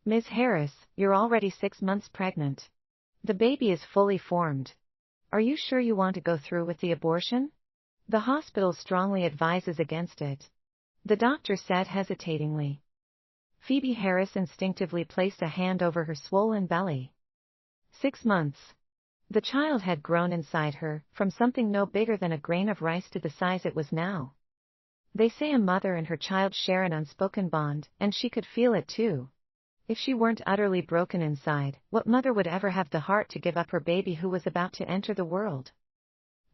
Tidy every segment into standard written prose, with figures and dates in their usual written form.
Ms. Harris, you're already 6 months pregnant. The baby is fully formed. Are you sure you want to go through with the abortion? The hospital strongly advises against it. The doctor said hesitatingly. Phoebe Harris instinctively placed a hand over her swollen belly. 6 months. The child had grown inside her, from something no bigger than a grain of rice to the size it was now. They say a mother and her child share an unspoken bond, and she could feel it too. If she weren't utterly broken inside, what mother would ever have the heart to give up her baby who was about to enter the world?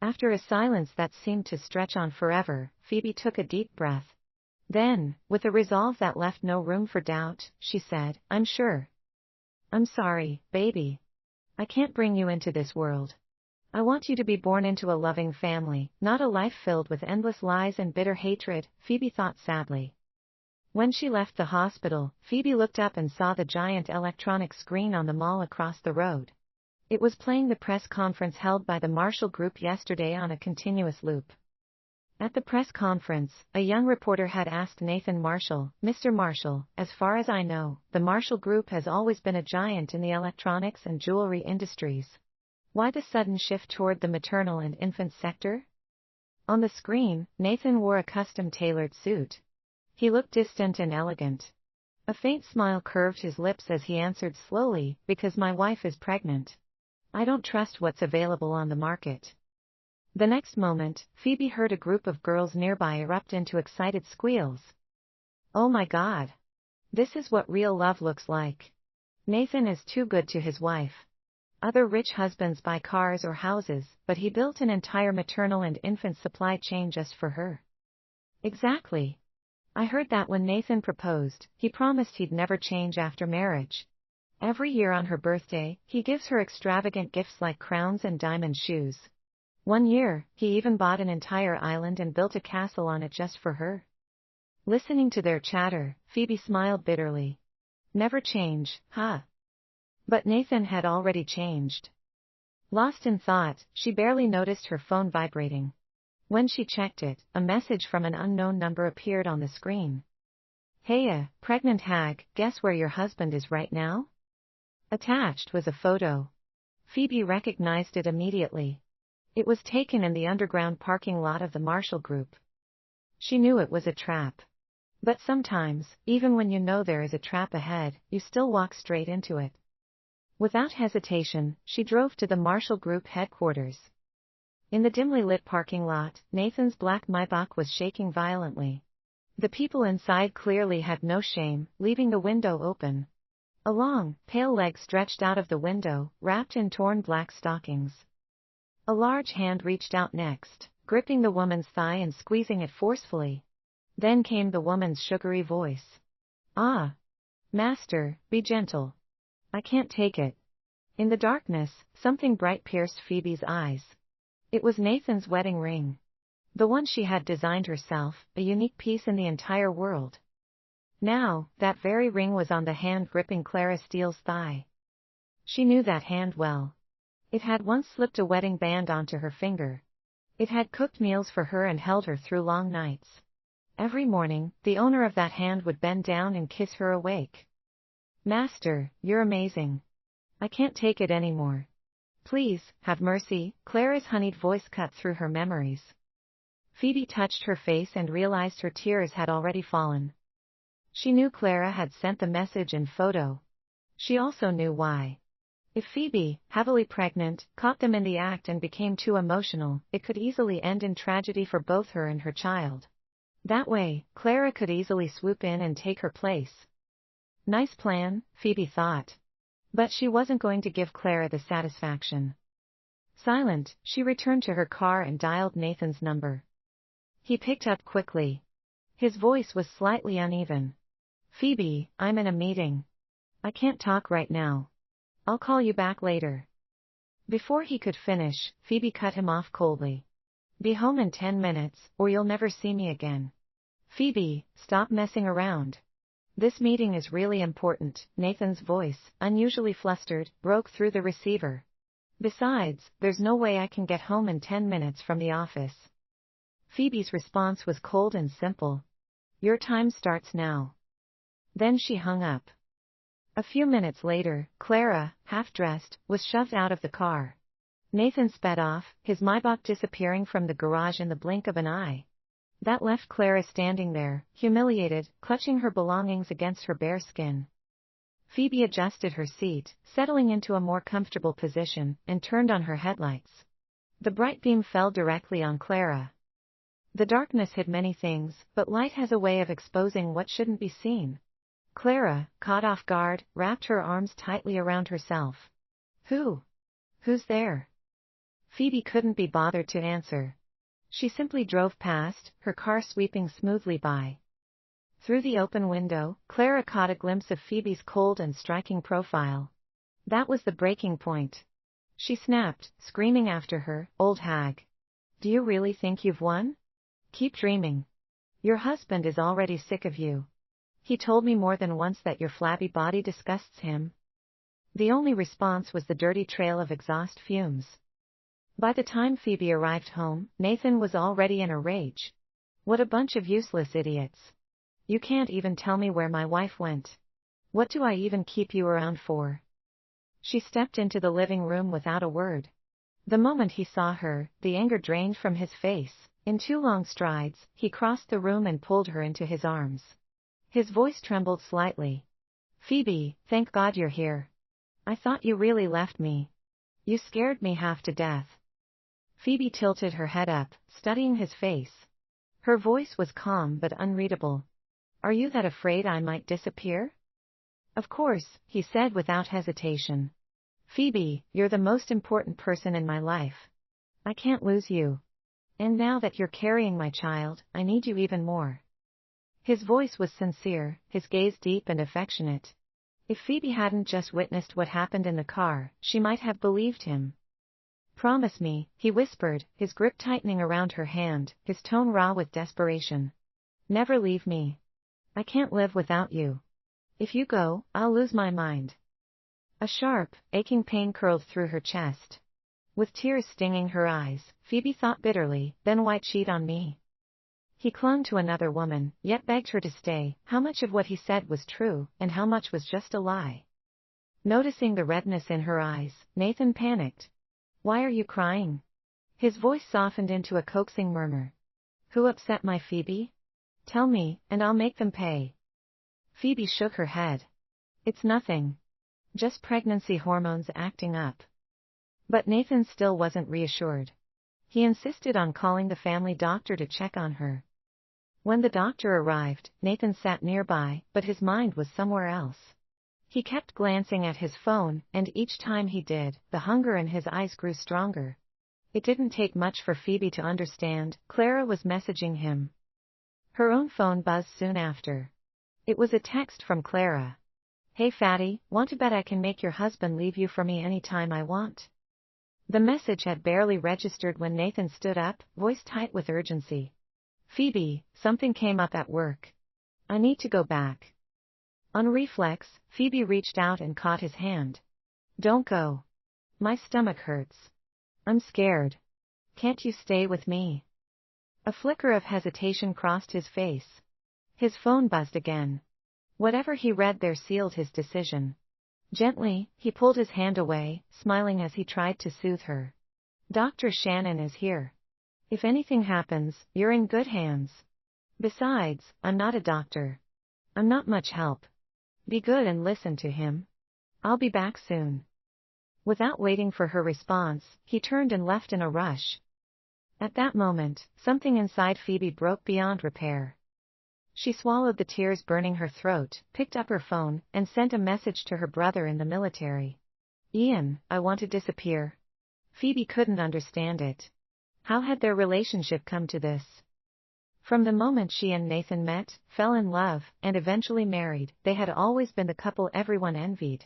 After a silence that seemed to stretch on forever, Phoebe took a deep breath. Then, with a resolve that left no room for doubt, she said, I'm sure. I'm sorry, baby. I can't bring you into this world. I want you to be born into a loving family, not a life filled with endless lies and bitter hatred, Phoebe thought sadly. When she left the hospital, Phoebe looked up and saw the giant electronic screen on the mall across the road. It was playing the press conference held by the Marshall Group yesterday on a continuous loop. At the press conference, a young reporter had asked Nathan Marshall, Mr. Marshall, as far as I know, the Marshall Group has always been a giant in the electronics and jewelry industries. Why the sudden shift toward the maternal and infant sector? On the screen, Nathan wore a custom-tailored suit. He looked distant and elegant. A faint smile curved his lips as he answered slowly, because my wife is pregnant. I don't trust what's available on the market. The next moment, Phoebe heard a group of girls nearby erupt into excited squeals. Oh my God! This is what real love looks like. Nathan is too good to his wife. Other rich husbands buy cars or houses, but he built an entire maternal and infant supply chain just for her. Exactly. I heard that when Nathan proposed, he promised he'd never change after marriage. Every year on her birthday, he gives her extravagant gifts like crowns and diamond shoes. One year, he even bought an entire island and built a castle on it just for her. Listening to their chatter, Phoebe smiled bitterly. Never change, huh? But Nathan had already changed. Lost in thought, she barely noticed her phone vibrating. When she checked it, a message from an unknown number appeared on the screen. Heya, pregnant hag, guess where your husband is right now? Attached was a photo. Phoebe recognized it immediately. It was taken in the underground parking lot of the Marshall Group. She knew it was a trap. But sometimes, even when you know there is a trap ahead, you still walk straight into it. Without hesitation, she drove to the Marshall Group headquarters. In the dimly lit parking lot, Nathan's black Maybach was shaking violently. The people inside clearly had no shame, leaving the window open. A long, pale leg stretched out of the window, wrapped in torn black stockings. A large hand reached out next, gripping the woman's thigh and squeezing it forcefully. Then came the woman's sugary voice. Ah! Master, be gentle. I can't take it. In the darkness, something bright pierced Phoebe's eyes. It was Nathan's wedding ring. The one she had designed herself, a unique piece in the entire world. Now, that very ring was on the hand gripping Clara Steele's thigh. She knew that hand well. It had once slipped a wedding band onto her finger. It had cooked meals for her and held her through long nights. Every morning, the owner of that hand would bend down and kiss her awake. Master, you're amazing. I can't take it anymore. Please, have mercy, Clara's honeyed voice cut through her memories. Phoebe touched her face and realized her tears had already fallen. She knew Clara had sent the message in photo. She also knew why. If Phoebe, heavily pregnant, caught them in the act and became too emotional, it could easily end in tragedy for both her and her child. That way, Clara could easily swoop in and take her place. Nice plan, Phoebe thought. But she wasn't going to give Clara the satisfaction. Silent, she returned to her car and dialed Nathan's number. He picked up quickly. His voice was slightly uneven. Phoebe, I'm in a meeting. I can't talk right now. I'll call you back later. Before he could finish, Phoebe cut him off coldly. Be home in 10 minutes, or you'll never see me again. Phoebe, stop messing around. This meeting is really important, Nathan's voice, unusually flustered, broke through the receiver. Besides, there's no way I can get home in 10 minutes from the office. Phoebe's response was cold and simple. Your time starts now. Then she hung up. A few minutes later, Clara, half-dressed, was shoved out of the car. Nathan sped off, his Maybach disappearing from the garage in the blink of an eye. That left Clara standing there, humiliated, clutching her belongings against her bare skin. Phoebe adjusted her seat, settling into a more comfortable position, and turned on her headlights. The bright beam fell directly on Clara. The darkness hid many things, but light has a way of exposing what shouldn't be seen. Clara, caught off guard, wrapped her arms tightly around herself. Who's there? Phoebe couldn't be bothered to answer. She simply drove past, her car sweeping smoothly by. Through the open window, Clara caught a glimpse of Phoebe's cold and striking profile. That was the breaking point. She snapped, screaming after her, "Old hag. Do you really think you've won? Keep dreaming. Your husband is already sick of you. He told me more than once that your flabby body disgusts him." The only response was the dirty trail of exhaust fumes. By the time Phoebe arrived home, Nathan was already in a rage. "What a bunch of useless idiots. You can't even tell me where my wife went. What do I even keep you around for?" She stepped into the living room without a word. The moment he saw her, the anger drained from his face. In 2 long strides, he crossed the room and pulled her into his arms. His voice trembled slightly. "Phoebe, thank God you're here. I thought you really left me. You scared me half to death." Phoebe tilted her head up, studying his face. Her voice was calm but unreadable. "Are you that afraid I might disappear?" "Of course," he said without hesitation. "Phoebe, you're the most important person in my life. I can't lose you. And now that you're carrying my child, I need you even more." His voice was sincere, his gaze deep and affectionate. If Phoebe hadn't just witnessed what happened in the car, she might have believed him. "Promise me," he whispered, his grip tightening around her hand, his tone raw with desperation. "Never leave me. I can't live without you. If you go, I'll lose my mind." A sharp, aching pain curled through her chest. With tears stinging her eyes, Phoebe thought bitterly, "Then why cheat on me?" He clung to another woman, yet begged her to stay. How much of what he said was true, and how much was just a lie? Noticing the redness in her eyes, Nathan panicked. "Why are you crying?" His voice softened into a coaxing murmur. "Who upset my Phoebe? Tell me, and I'll make them pay." Phoebe shook her head. "It's nothing. Just pregnancy hormones acting up." But Nathan still wasn't reassured. He insisted on calling the family doctor to check on her. When the doctor arrived, Nathan sat nearby, but his mind was somewhere else. He kept glancing at his phone, and each time he did, the hunger in his eyes grew stronger. It didn't take much for Phoebe to understand. Clara was messaging him. Her own phone buzzed soon after. It was a text from Clara. "Hey fatty, want to bet I can make your husband leave you for me anytime I want?" The message had barely registered when Nathan stood up, voice tight with urgency. "Phoebe, something came up at work. I need to go back." On reflex, Phoebe reached out and caught his hand. "Don't go. My stomach hurts. I'm scared. Can't you stay with me?" A flicker of hesitation crossed his face. His phone buzzed again. Whatever he read there sealed his decision. Gently, he pulled his hand away, smiling as he tried to soothe her. "Dr. Shannon is here. If anything happens, you're in good hands. Besides, I'm not a doctor. I'm not much help. Be good and listen to him. I'll be back soon." Without waiting for her response, he turned and left in a rush. At that moment, something inside Phoebe broke beyond repair. She swallowed the tears burning her throat, picked up her phone, and sent a message to her brother in the military. "Ian, I want to disappear." Phoebe couldn't understand it. How had their relationship come to this? From the moment she and Nathan met, fell in love, and eventually married, they had always been the couple everyone envied.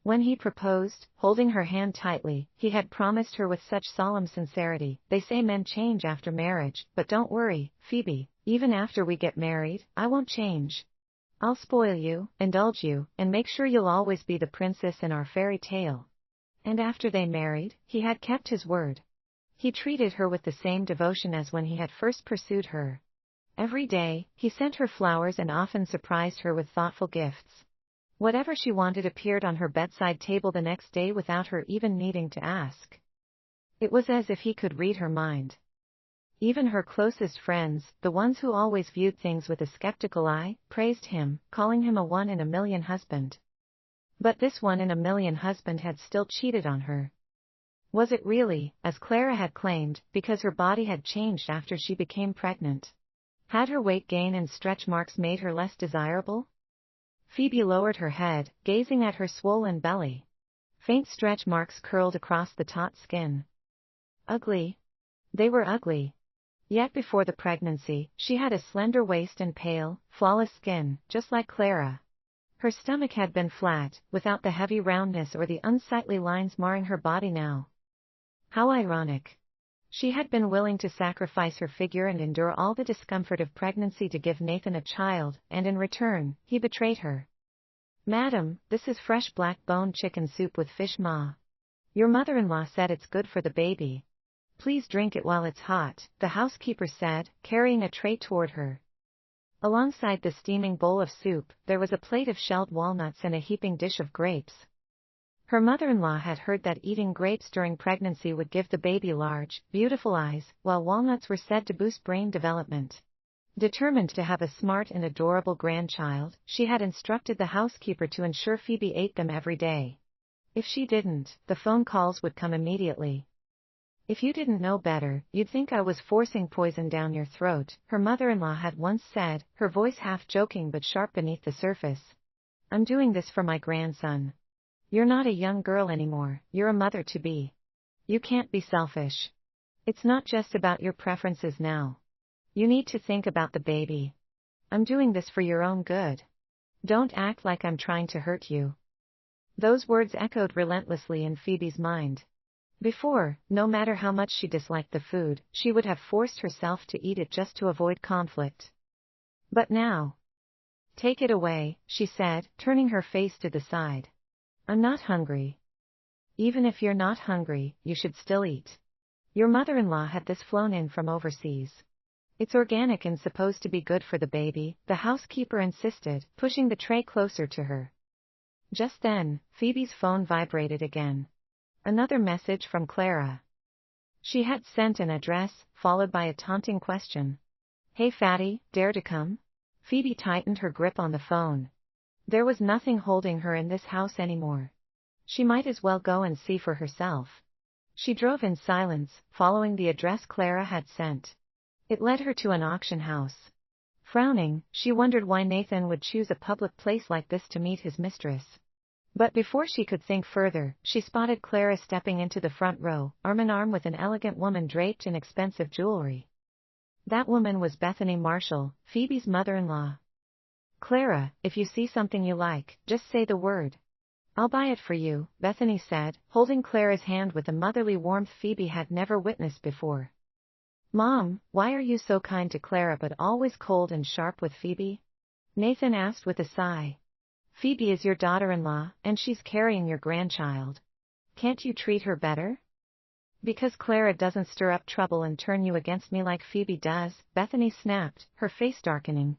When he proposed, holding her hand tightly, he had promised her with such solemn sincerity. "They say men change after marriage, but don't worry, Phoebe, even after we get married, I won't change. I'll spoil you, indulge you, and make sure you'll always be the princess in our fairy tale." And after they married, he had kept his word. He treated her with the same devotion as when he had first pursued her. Every day, he sent her flowers and often surprised her with thoughtful gifts. Whatever she wanted appeared on her bedside table the next day without her even needing to ask. It was as if he could read her mind. Even her closest friends, the ones who always viewed things with a skeptical eye, praised him, calling him a one-in-a-million husband. But this one-in-a-million husband had still cheated on her. Was it really, as Clara had claimed, because her body had changed after she became pregnant? Had her weight gain and stretch marks made her less desirable? Phoebe lowered her head, gazing at her swollen belly. Faint stretch marks curled across the taut skin. Ugly. They were ugly. Yet before the pregnancy, she had a slender waist and pale, flawless skin, just like Clara. Her stomach had been flat, without the heavy roundness or the unsightly lines marring her body now. How ironic. She had been willing to sacrifice her figure and endure all the discomfort of pregnancy to give Nathan a child, and in return, he betrayed her. "Madam, this is fresh black-bone chicken soup with fish maw. Your mother-in-law said it's good for the baby. Please drink it while it's hot," the housekeeper said, carrying a tray toward her. Alongside the steaming bowl of soup, there was a plate of shelled walnuts and a heaping dish of grapes. Her mother-in-law had heard that eating grapes during pregnancy would give the baby large, beautiful eyes, while walnuts were said to boost brain development. Determined to have a smart and adorable grandchild, she had instructed the housekeeper to ensure Phoebe ate them every day. If she didn't, the phone calls would come immediately. "If you didn't know better, you'd think I was forcing poison down your throat," her mother-in-law had once said, her voice half joking but sharp beneath the surface. "I'm doing this for my grandson. You're not a young girl anymore, you're a mother-to-be. You can't be selfish. It's not just about your preferences now. You need to think about the baby. I'm doing this for your own good. Don't act like I'm trying to hurt you." Those words echoed relentlessly in Phoebe's mind. Before, no matter how much she disliked the food, she would have forced herself to eat it just to avoid conflict. But now. "Take it away," she said, turning her face to the side. "I'm not hungry." "Even if you're not hungry, you should still eat. Your mother-in-law had this flown in from overseas. It's organic and supposed to be good for the baby," the housekeeper insisted, pushing the tray closer to her. Just then, Phoebe's phone vibrated again. Another message from Clara. She had sent an address, followed by a taunting question. "Hey fatty, dare to come?" Phoebe tightened her grip on the phone. There was nothing holding her in this house anymore. She might as well go and see for herself. She drove in silence, following the address Clara had sent. It led her to an auction house. Frowning, she wondered why Nathan would choose a public place like this to meet his mistress. But before she could think further, she spotted Clara stepping into the front row, arm in arm with an elegant woman draped in expensive jewelry. That woman was Bethany Marshall, Phoebe's mother-in-law. "Clara, if you see something you like, just say the word. I'll buy it for you," Bethany said, holding Clara's hand with a motherly warmth Phoebe had never witnessed before. "Mom, why are you so kind to Clara but always cold and sharp with Phoebe?" Nathan asked with a sigh. "Phoebe is your daughter-in-law, and she's carrying your grandchild. Can't you treat her better?" "Because Clara doesn't stir up trouble and turn you against me like Phoebe does," Bethany snapped, her face darkening.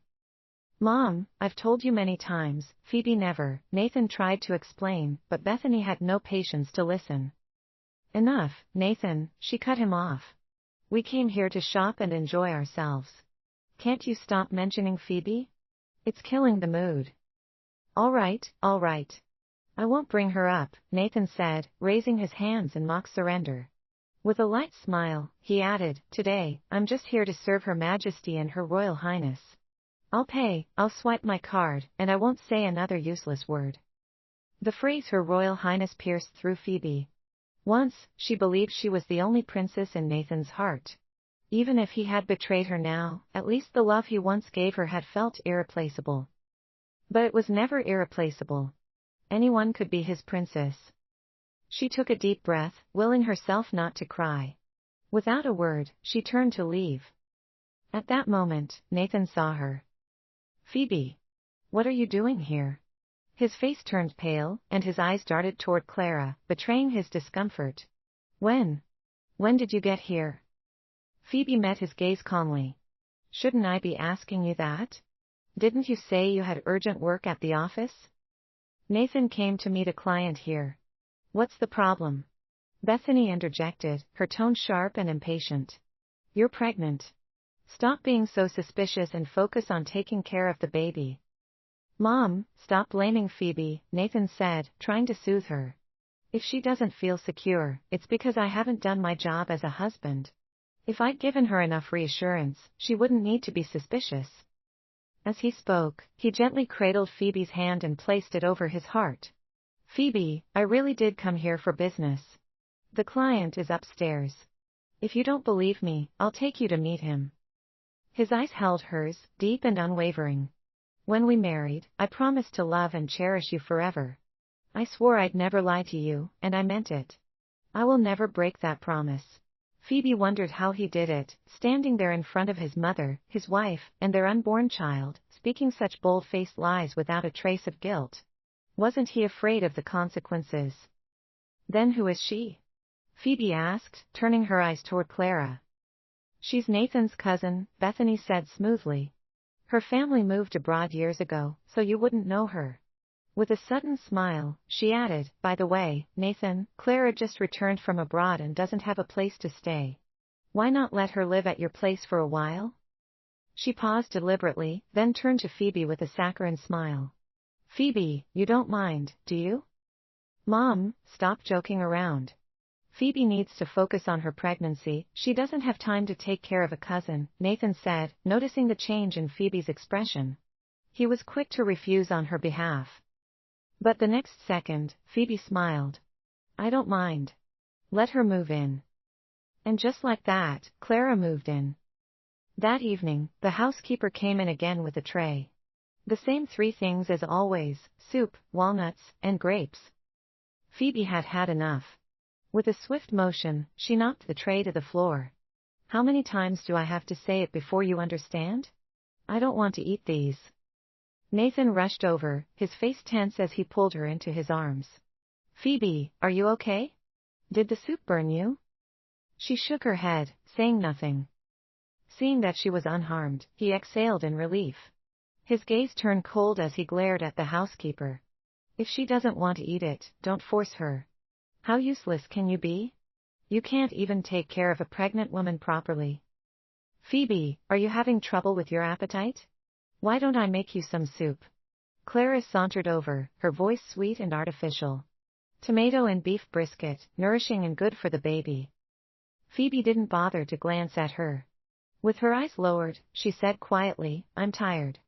"Mom, I've told you many times, Phoebe never," Nathan tried to explain, but Bethany had no patience to listen. "Enough, Nathan," she cut him off. "We came here to shop and enjoy ourselves. Can't you stop mentioning Phoebe? It's killing the mood." All right. I won't bring her up," Nathan said, raising his hands in mock surrender. With a light smile, he added, "Today, I'm just here to serve Her Majesty and Her Royal Highness. I'll pay, I'll swipe my card, and I won't say another useless word." The phrase Her Royal Highness pierced through Phoebe. Once, she believed she was the only princess in Nathan's heart. Even if he had betrayed her now, at least the love he once gave her had felt irreplaceable. But it was never irreplaceable. Anyone could be his princess. She took a deep breath, willing herself not to cry. Without a word, she turned to leave. At that moment, Nathan saw her. "Phoebe. What are you doing here?" His face turned pale, and his eyes darted toward Clara, betraying his discomfort. When did you get here?" Phoebe met his gaze calmly. "Shouldn't I be asking you that? Didn't you say you had urgent work at the office?" Nathan came to meet a client here. What's the problem? Bethany interjected, her tone sharp and impatient. You're pregnant. Stop being so suspicious and focus on taking care of the baby. Mom, stop blaming Phoebe, Nathan said, trying to soothe her. If she doesn't feel secure, it's because I haven't done my job as a husband. If I'd given her enough reassurance, she wouldn't need to be suspicious. As he spoke, he gently cradled Phoebe's hand and placed it over his heart. Phoebe, I really did come here for business. The client is upstairs. If you don't believe me, I'll take you to meet him. His eyes held hers, deep and unwavering. When we married, I promised to love and cherish you forever. I swore I'd never lie to you, and I meant it. I will never break that promise. Phoebe wondered how he did it, standing there in front of his mother, his wife, and their unborn child, speaking such bold-faced lies without a trace of guilt. Wasn't he afraid of the consequences? Then who is she? Phoebe asked, turning her eyes toward Clara. She's Nathan's cousin, Bethany said smoothly. Her family moved abroad years ago, so you wouldn't know her. With a sudden smile, she added, by the way, Nathan, Clara just returned from abroad and doesn't have a place to stay. Why not let her live at your place for a while? She paused deliberately, then turned to Phoebe with a saccharine smile. Phoebe, you don't mind, do you? Mom, stop joking around. Phoebe needs to focus on her pregnancy, she doesn't have time to take care of a cousin, Nathan said, noticing the change in Phoebe's expression. He was quick to refuse on her behalf. But the next second, Phoebe smiled. I don't mind. Let her move in. And just like that, Clara moved in. That evening, the housekeeper came in again with a tray. The same 3 things as always, soup, walnuts, and grapes. Phoebe had had enough. With a swift motion, she knocked the tray to the floor. How many times do I have to say it before you understand? I don't want to eat these. Nathan rushed over, his face tense as he pulled her into his arms. Phoebe, are you okay? Did the soup burn you? She shook her head, saying nothing. Seeing that she was unharmed, he exhaled in relief. His gaze turned cold as he glared at the housekeeper. If she doesn't want to eat it, don't force her. How useless can you be? You can't even take care of a pregnant woman properly. Phoebe, are you having trouble with your appetite? Why don't I make you some soup? Clara sauntered over, her voice sweet and artificial. Tomato and beef brisket, nourishing and good for the baby. Phoebe didn't bother to glance at her. With her eyes lowered, she said quietly, I'm tired.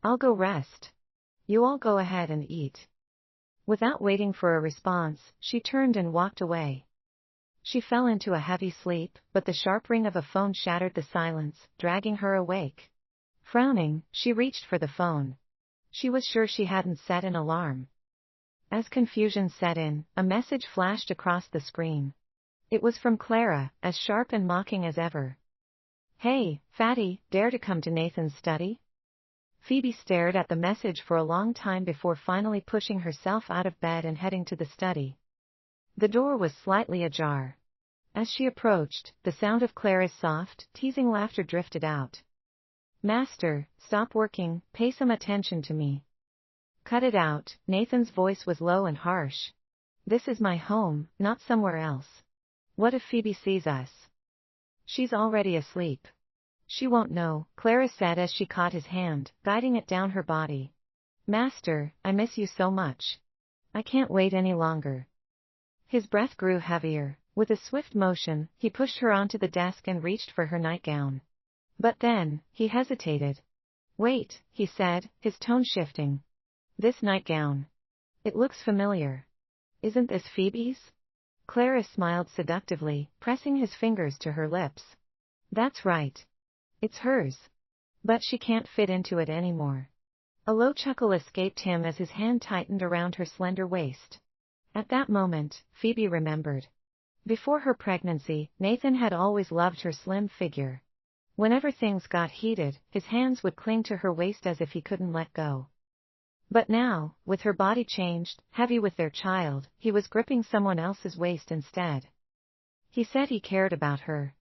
I'll go rest. You all go ahead and eat. Without waiting for a response, she turned and walked away. She fell into a heavy sleep, but the sharp ring of a phone shattered the silence, dragging her awake. Frowning, she reached for the phone. She was sure she hadn't set an alarm. As confusion set in, a message flashed across the screen. It was from Clara, as sharp and mocking as ever. Hey, fatty, dare to come to Nathan's study? Phoebe stared at the message for a long time before finally pushing herself out of bed and heading to the study. The door was slightly ajar. As she approached, the sound of Clara's soft, teasing laughter drifted out. Master, stop working, pay some attention to me. Cut it out, Nathan's voice was low and harsh. This is my home, not somewhere else. What if Phoebe sees us? She's already asleep. She won't know, Clara said as she caught his hand, guiding it down her body. Master, I miss you so much. I can't wait any longer. His breath grew heavier. With a swift motion, he pushed her onto the desk and reached for her nightgown. But then, he hesitated. Wait, he said, his tone shifting. This nightgown. It looks familiar. Isn't this Phoebe's? Clara smiled seductively, pressing his fingers to her lips. That's right. It's hers. But she can't fit into it anymore. A low chuckle escaped him as his hand tightened around her slender waist. At that moment, Phoebe remembered. Before her pregnancy, Nathan had always loved her slim figure. Whenever things got heated, his hands would cling to her waist as if he couldn't let go. But now, with her body changed, heavy with their child, he was gripping someone else's waist instead. He said he cared about her.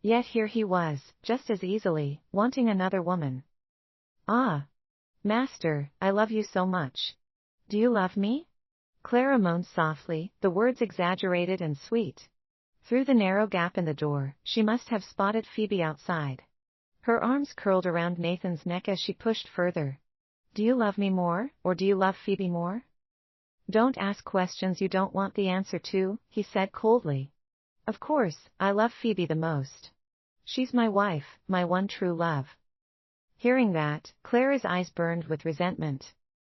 Yet here he was, just as easily, wanting another woman. Ah! Master, I love you so much. Do you love me? Clara moaned softly, the words exaggerated and sweet. Through the narrow gap in the door, she must have spotted Phoebe outside. Her arms curled around Nathan's neck as she pushed further. Do you love me more, or do you love Phoebe more? Don't ask questions you don't want the answer to, he said coldly. Of course, I love Phoebe the most. She's my wife, my one true love. Hearing that, Clara's eyes burned with resentment.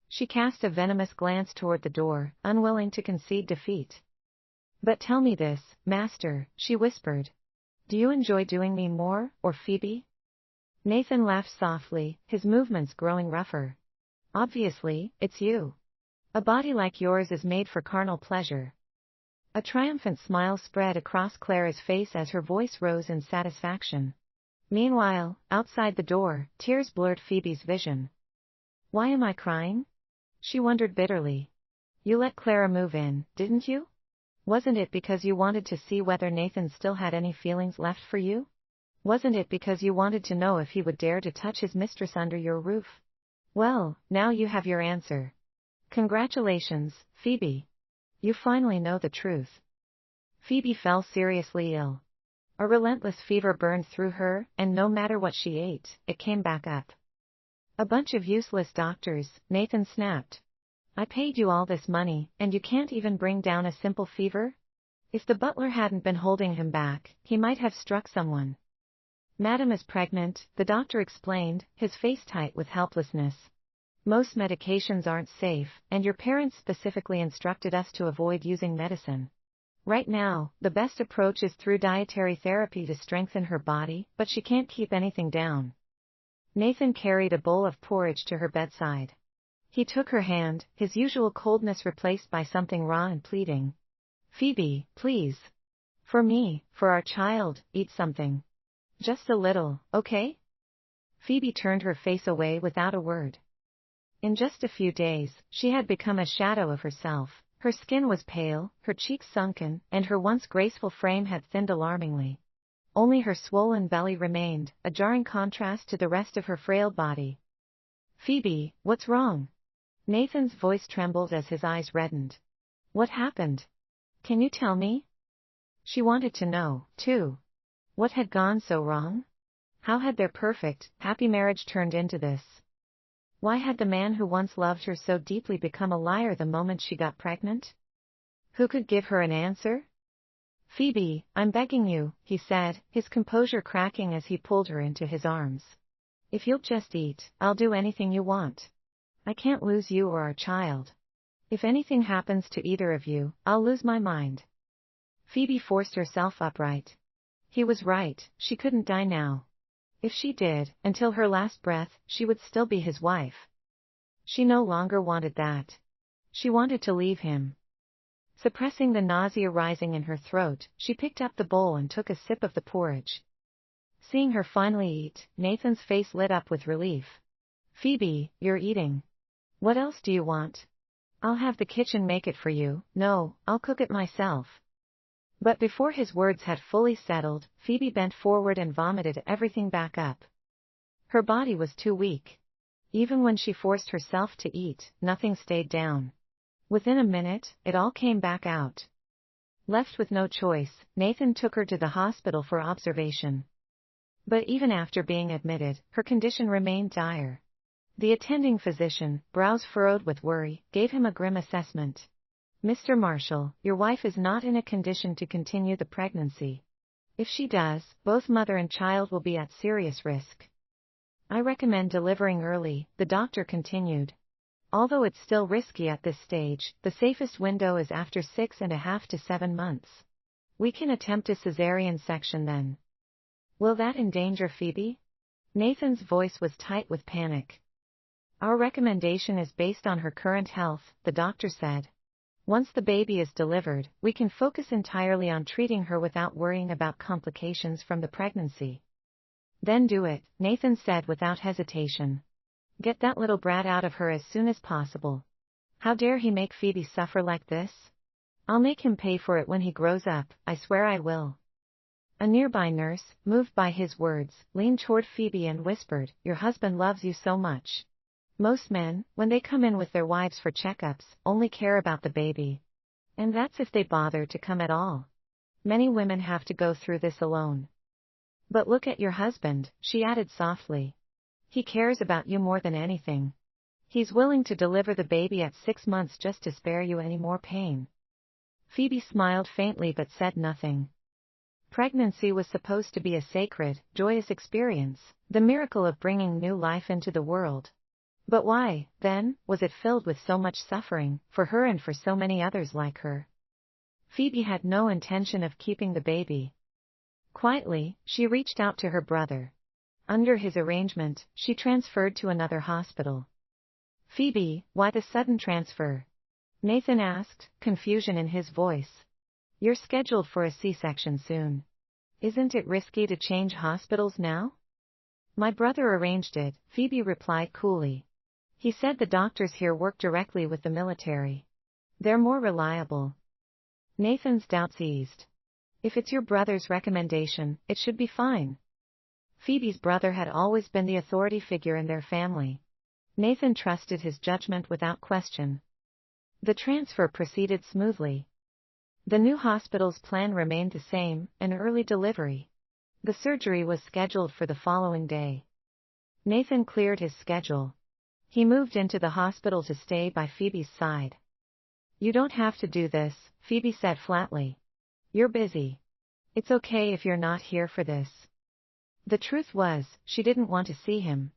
She cast a venomous glance toward the door, unwilling to concede defeat. But tell me this, Master, she whispered. Do you enjoy doing me more, or Phoebe? Nathan laughed softly, his movements growing rougher. Obviously, it's you. A body like yours is made for carnal pleasure. A triumphant smile spread across Clara's face as her voice rose in satisfaction. Meanwhile, outside the door, tears blurred Phoebe's vision. Why am I crying? She wondered bitterly. You let Clara move in, didn't you? Wasn't it because you wanted to see whether Nathan still had any feelings left for you? Wasn't it because you wanted to know if he would dare to touch his mistress under your roof? Well, now you have your answer. Congratulations, Phoebe. You finally know the truth. Phoebe fell seriously ill. A relentless fever burned through her, and no matter what she ate, it came back up. A bunch of useless doctors, Nathan snapped. I paid you all this money, and you can't even bring down a simple fever? If the butler hadn't been holding him back, he might have struck someone. Madam is pregnant, the doctor explained, his face tight with helplessness. Most medications aren't safe, and your parents specifically instructed us to avoid using medicine. Right now, the best approach is through dietary therapy to strengthen her body, but she can't keep anything down. Nathan carried a bowl of porridge to her bedside. He took her hand, his usual coldness replaced by something raw and pleading. Phoebe, please. For me, for our child, eat something. Just a little, okay? Phoebe turned her face away without a word. In just a few days, she had become a shadow of herself. Her skin was pale, her cheeks sunken, and her once graceful frame had thinned alarmingly. Only her swollen belly remained, a jarring contrast to the rest of her frail body. Phoebe, what's wrong? Nathan's voice trembled as his eyes reddened. What happened? Can you tell me? She wanted to know, too. What had gone so wrong? How had their perfect, happy marriage turned into this? Why had the man who once loved her so deeply become a liar the moment she got pregnant? Who could give her an answer? Phoebe, I'm begging you, he said, his composure cracking as he pulled her into his arms. If you'll just eat, I'll do anything you want. I can't lose you or our child. If anything happens to either of you, I'll lose my mind. Phoebe forced herself upright. He was right, she couldn't die now. If she did, until her last breath, she would still be his wife. She no longer wanted that. She wanted to leave him. Suppressing the nausea rising in her throat, she picked up the bowl and took a sip of the porridge. Seeing her finally eat, Nathan's face lit up with relief. Phoebe, you're eating. What else do you want? I'll have the kitchen make it for you. No, I'll cook it myself. But before his words had fully settled, Phoebe bent forward and vomited everything back up. Her body was too weak. Even when she forced herself to eat, nothing stayed down. Within a minute, it all came back out. Left with no choice, Nathan took her to the hospital for observation. But even after being admitted, her condition remained dire. The attending physician, brows furrowed with worry, gave him a grim assessment. Mr. Marshall, your wife is not in a condition to continue the pregnancy. If she does, both mother and child will be at serious risk. I recommend delivering early, the doctor continued. Although it's still risky at this stage, the safest window is after 6.5 to 7 months. We can attempt a cesarean section then. Will that endanger Phoebe? Nathan's voice was tight with panic. Our recommendation is based on her current health, the doctor said. Once the baby is delivered, we can focus entirely on treating her without worrying about complications from the pregnancy. Then do it, Nathan said without hesitation. Get that little brat out of her as soon as possible. How dare he make Phoebe suffer like this? I'll make him pay for it when he grows up, I swear I will. A nearby nurse, moved by his words, leaned toward Phoebe and whispered, Your husband loves you so much. Most men, when they come in with their wives for checkups, only care about the baby. And that's if they bother to come at all. Many women have to go through this alone. But look at your husband, she added softly. He cares about you more than anything. He's willing to deliver the baby at 6 months just to spare you any more pain. Phoebe smiled faintly but said nothing. Pregnancy was supposed to be a sacred, joyous experience, the miracle of bringing new life into the world. But why, then, was it filled with so much suffering, for her and for so many others like her? Phoebe had no intention of keeping the baby. Quietly, she reached out to her brother. Under his arrangement, she transferred to another hospital. Phoebe, why the sudden transfer? Nathan asked, confusion in his voice. You're scheduled for a C-section soon. Isn't it risky to change hospitals now? My brother arranged it, Phoebe replied coolly. He said the doctors here work directly with the military. They're more reliable. Nathan's doubts eased. If it's your brother's recommendation, it should be fine. Phoebe's brother had always been the authority figure in their family. Nathan trusted his judgment without question. The transfer proceeded smoothly. The new hospital's plan remained the same, an early delivery. The surgery was scheduled for the following day. Nathan cleared his schedule. He moved into the hospital to stay by Phoebe's side. You don't have to do this, Phoebe said flatly. You're busy. It's okay if you're not here for this. The truth was, she didn't want to see him.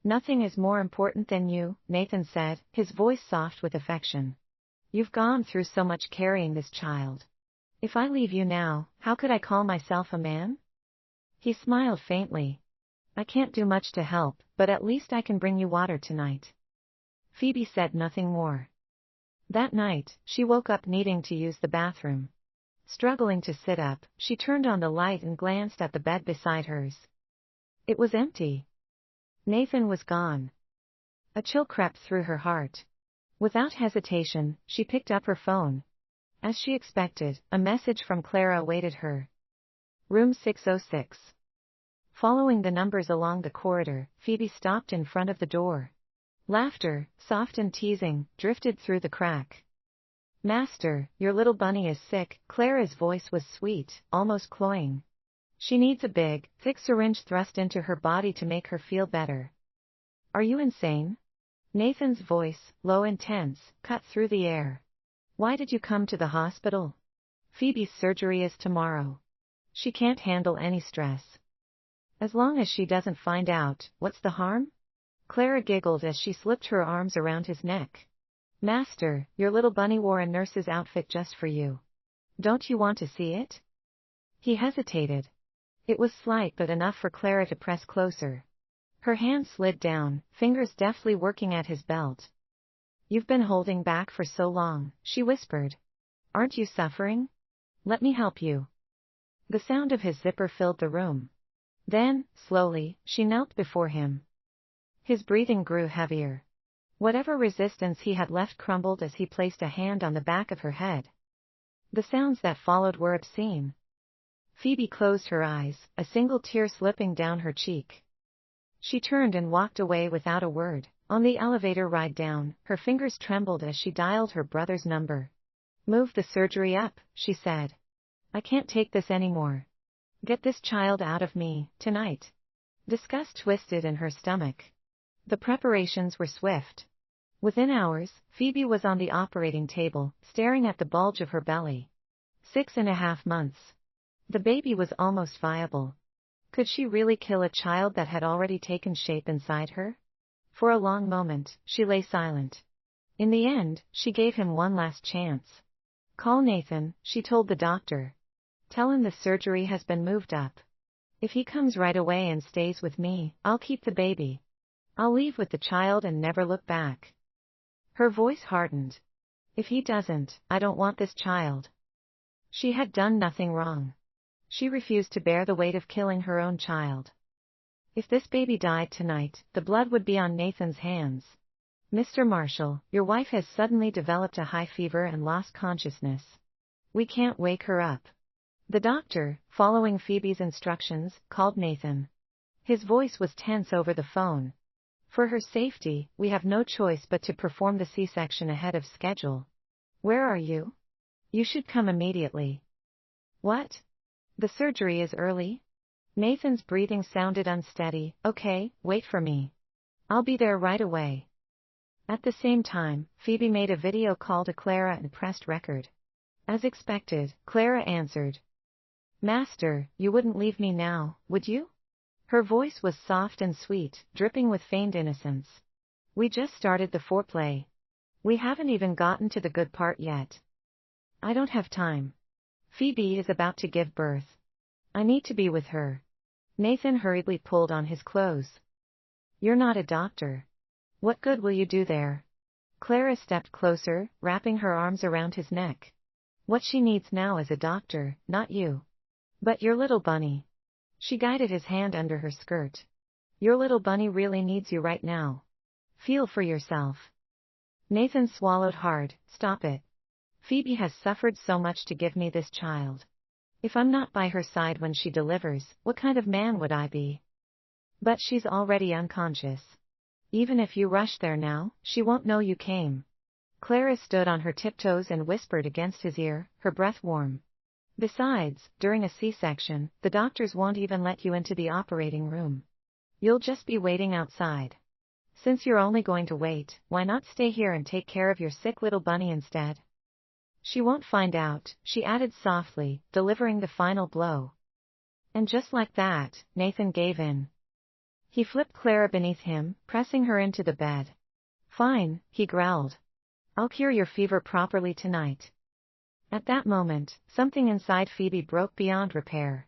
Nothing is more important than you, Nathan said, his voice soft with affection. You've gone through so much carrying this child. If I leave you now, how could I call myself a man? He smiled faintly. I can't do much to help, but at least I can bring you water tonight. Phoebe said nothing more. That night, she woke up needing to use the bathroom. Struggling to sit up, she turned on the light and glanced at the bed beside hers. It was empty. Nathan was gone. A chill crept through her heart. Without hesitation, she picked up her phone. As she expected, a message from Clara awaited her. Room 606. Following the numbers along the corridor, Phoebe stopped in front of the door. Laughter, soft and teasing, drifted through the crack. Master, your little bunny is sick, Clara's voice was sweet, almost cloying. She needs a big, thick syringe thrust into her body to make her feel better. Are you insane? Nathan's voice, low and tense, cut through the air. Why did you come to the hospital? Phoebe's surgery is tomorrow. She can't handle any stress. As long as she doesn't find out, what's the harm? Clara giggled as she slipped her arms around his neck. Master, your little bunny wore a nurse's outfit just for you. Don't you want to see it? He hesitated. It was slight but enough for Clara to press closer. Her hand slid down, fingers deftly working at his belt. You've been holding back for so long, she whispered. Aren't you suffering? Let me help you. The sound of his zipper filled the room. Then, slowly, she knelt before him. His breathing grew heavier. Whatever resistance he had left crumbled as he placed a hand on the back of her head. The sounds that followed were obscene. Phoebe closed her eyes, a single tear slipping down her cheek. She turned and walked away without a word. On the elevator ride down, her fingers trembled as she dialed her brother's number. Move the surgery up, she said. I can't take this anymore. Get this child out of me, tonight. Disgust twisted in her stomach. The preparations were swift. Within hours, Phoebe was on the operating table, staring at the bulge of her belly. 6.5 months. The baby was almost viable. Could she really kill a child that had already taken shape inside her? For a long moment, she lay silent. In the end, she gave him one last chance. Call Nathan, she told the doctor. Tell him the surgery has been moved up. If he comes right away and stays with me, I'll keep the baby. I'll leave with the child and never look back. Her voice hardened. If he doesn't, I don't want this child. She had done nothing wrong. She refused to bear the weight of killing her own child. If this baby died tonight, the blood would be on Nathan's hands. Mr. Marshall, your wife has suddenly developed a high fever and lost consciousness. We can't wake her up. The doctor, following Phoebe's instructions, called Nathan. His voice was tense over the phone. For her safety, we have no choice but to perform the C-section ahead of schedule. Where are you? You should come immediately. What? The surgery is early? Nathan's breathing sounded unsteady. Okay, wait for me. I'll be there right away. At the same time, Phoebe made a video call to Clara and pressed record. As expected, Clara answered. Master, you wouldn't leave me now, would you? Her voice was soft and sweet, dripping with feigned innocence. We just started the foreplay. We haven't even gotten to the good part yet. I don't have time. Phoebe is about to give birth. I need to be with her. Nathan hurriedly pulled on his clothes. You're not a doctor. What good will you do there? Clara stepped closer, wrapping her arms around his neck. What she needs now is a doctor, not you. But your little bunny. She guided his hand under her skirt. Your little bunny really needs you right now. Feel for yourself. Nathan swallowed hard. Stop it. Phoebe has suffered so much to give me this child. If I'm not by her side when she delivers, what kind of man would I be? But she's already unconscious. Even if you rush there now, she won't know you came. Clara stood on her tiptoes and whispered against his ear, her breath warm. Besides, during a C-section, the doctors won't even let you into the operating room. You'll just be waiting outside. Since you're only going to wait, why not stay here and take care of your sick little bunny instead? She won't find out, she added softly, delivering the final blow. And just like that, Nathan gave in. He flipped Clara beneath him, pressing her into the bed. Fine, he growled. I'll cure your fever properly tonight. At that moment, something inside Phoebe broke beyond repair.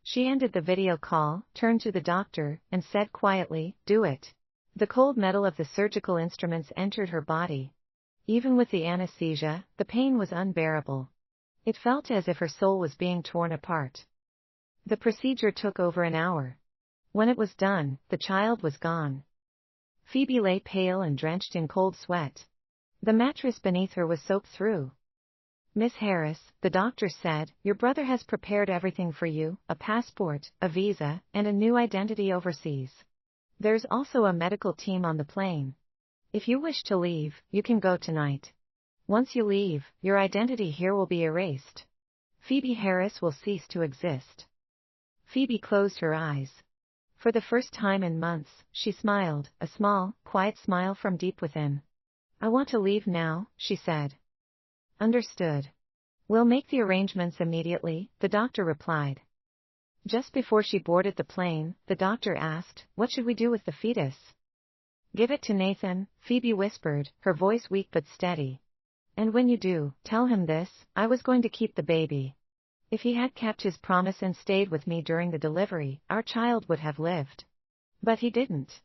She ended the video call, turned to the doctor, and said quietly, do it. The cold metal of the surgical instruments entered her body. Even with the anesthesia, the pain was unbearable. It felt as if her soul was being torn apart. The procedure took over an hour. When it was done, the child was gone. Phoebe lay pale and drenched in cold sweat. The mattress beneath her was soaked through. Miss Harris, the doctor said, your brother has prepared everything for you, a passport, a visa, and a new identity overseas. There's also a medical team on the plane. If you wish to leave, you can go tonight. Once you leave, your identity here will be erased. Phoebe Harris will cease to exist. Phoebe closed her eyes. For the first time in months, she smiled, a small, quiet smile from deep within. I want to leave now, she said. Understood. We'll make the arrangements immediately, the doctor replied. Just before she boarded the plane, the doctor asked, what should we do with the fetus? Give it to Nathan, Phoebe whispered, her voice weak but steady. And when you do, tell him this, I was going to keep the baby. If he had kept his promise and stayed with me during the delivery, our child would have lived. But he didn't.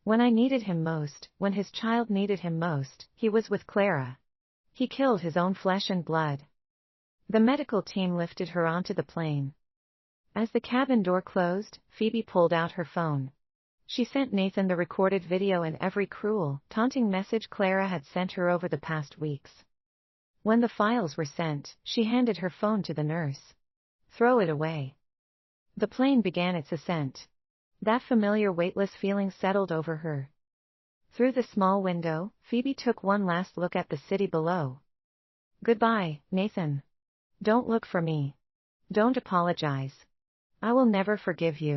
When I needed him most, when his child needed him most, he was with Clara. He killed his own flesh and blood. The medical team lifted her onto the plane. As the cabin door closed, Phoebe pulled out her phone. She sent Nathan the recorded video and every cruel, taunting message Clara had sent her over the past weeks. When the files were sent, she handed her phone to the nurse. Throw it away. The plane began its ascent. That familiar weightless feeling settled over her. Through the small window, Phoebe took one last look at the city below. Goodbye, Nathan. Don't look for me. Don't apologize. I will never forgive you.